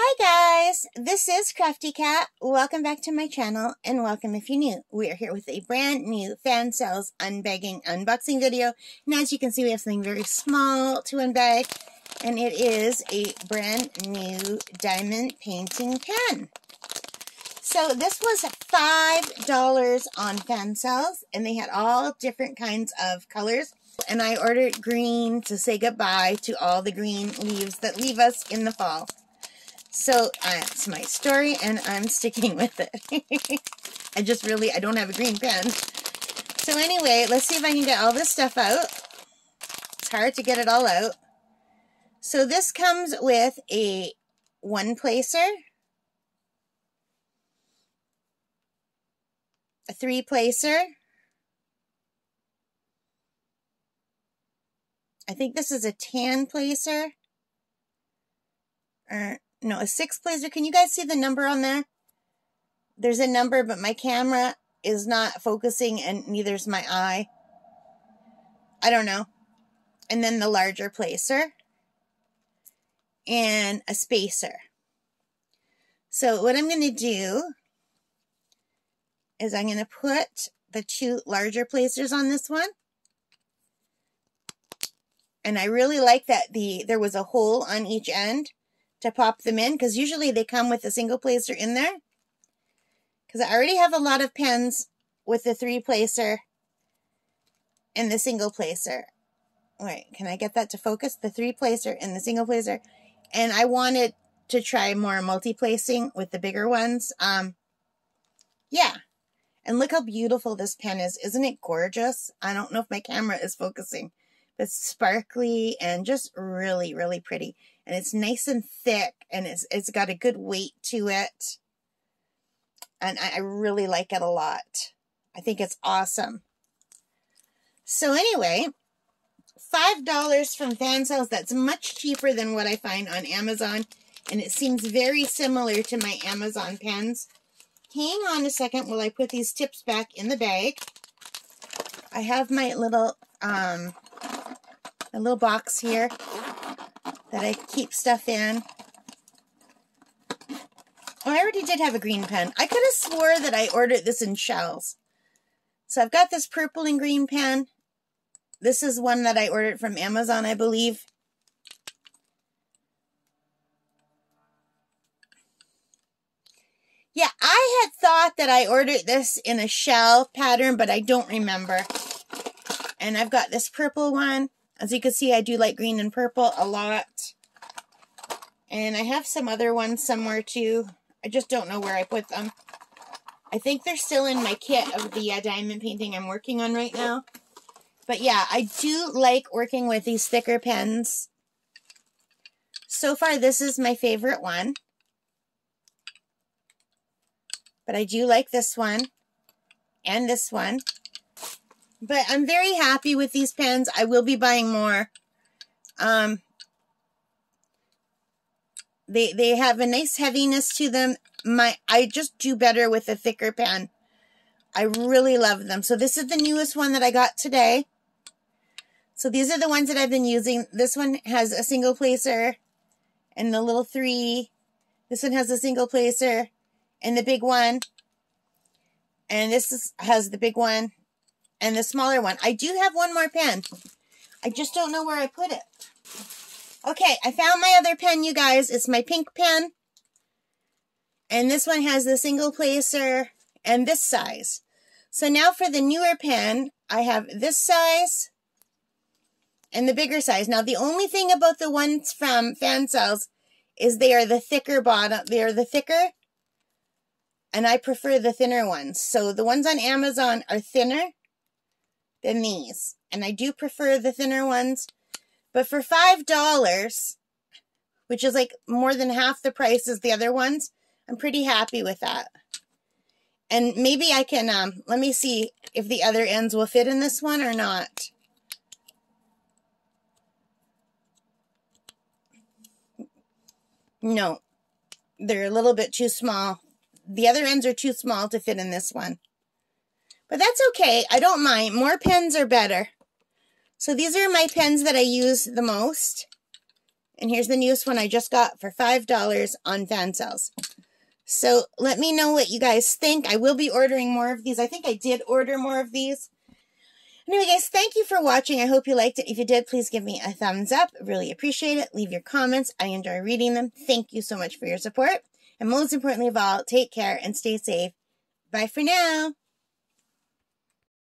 Hi guys, this is Crafty Cat. Welcome back to my channel and welcome if you're new. We are here with a brand new Fansells unboxing video. And as you can see, we have something very small to unbag, and it is a brand new diamond painting pen. So this was $5 on Fansells, and they had all different kinds of colors. And I ordered green to say goodbye to all the green leaves that leave us in the fall. So that's my story, and I'm sticking with it. I don't have a green pen. So anyway, let's see if I can get all this stuff out. It's hard to get it all out. So this comes with a one placer, a three placer. I think this is a tan placer. No, a six placer. Can you guys see the number on there? There's a number, but my camera is not focusing, and neither's my eye. I don't know. And then the larger placer. And a spacer. So what I'm going to do is I'm going to put the two larger placers on this one. And I really like that there was a hole on each end to pop them in, because usually they come with a single placer in there. Because I already have a lot of pens with the three placer and the single placer. Wait, can I get that to focus? The three placer and the single placer. And I wanted to try more multi-placing with the bigger ones. Yeah. And look how beautiful this pen is. Isn't it gorgeous? I don't know if my camera is focusing. It's sparkly and just really, really pretty. And it's nice and thick, and it's got a good weight to it. And I really like it a lot. I think it's awesome. So anyway, $5 from Fansells. That's much cheaper than what I find on Amazon. And it seems very similar to my Amazon pens. Hang on a second while I put these tips back in the bag. I have my little box here that I keep stuff in. Oh, I already did have a green pen. I could have swore that I ordered this in shells. So I've got this purple and green pen. This is one that I ordered from Amazon, I believe. Yeah, I had thought that I ordered this in a shell pattern, but I don't remember. And I've got this purple one. As you can see, I do like green and purple a lot. And I have some other ones somewhere too. I just don't know where I put them. I think they're still in my kit of the diamond painting I'm working on right now. But yeah, I do like working with these thicker pens. So far, this is my favorite one. But I do like this one and this one. But I'm very happy with these pens. I will be buying more. They have a nice heaviness to them. I just do better with a thicker pen. I really love them. So this is the newest one that I got today. So these are the ones that I've been using. This one has a single placer and the little three. This one has a single placer and the big one. And this has the big one and the smaller one. I do have one more pen. I just don't know where I put it. Okay, I found my other pen, you guys. It's my pink pen. And this one has the single placer and this size. So now for the newer pen, I have this size and the bigger size. Now, the only thing about the ones from Fansells is they are the thicker bottom. They are the thicker. And I prefer the thinner ones. So the ones on Amazon are thinner than these. And I do prefer the thinner ones. But for $5, which is like more than half the price as the other ones, I'm pretty happy with that. And maybe I can, let me see if the other ends will fit in this one or not. No, they're a little bit too small. The other ends are too small to fit in this one. But that's okay. I don't mind. More pens are better. So these are my pens that I use the most. And here's the newest one I just got for $5 on Fansells. So let me know what you guys think. I will be ordering more of these. I think I did order more of these. Anyway, guys, thank you for watching. I hope you liked it. If you did, please give me a thumbs up. Really appreciate it. Leave your comments. I enjoy reading them. Thank you so much for your support. And most importantly of all, take care and stay safe. Bye for now.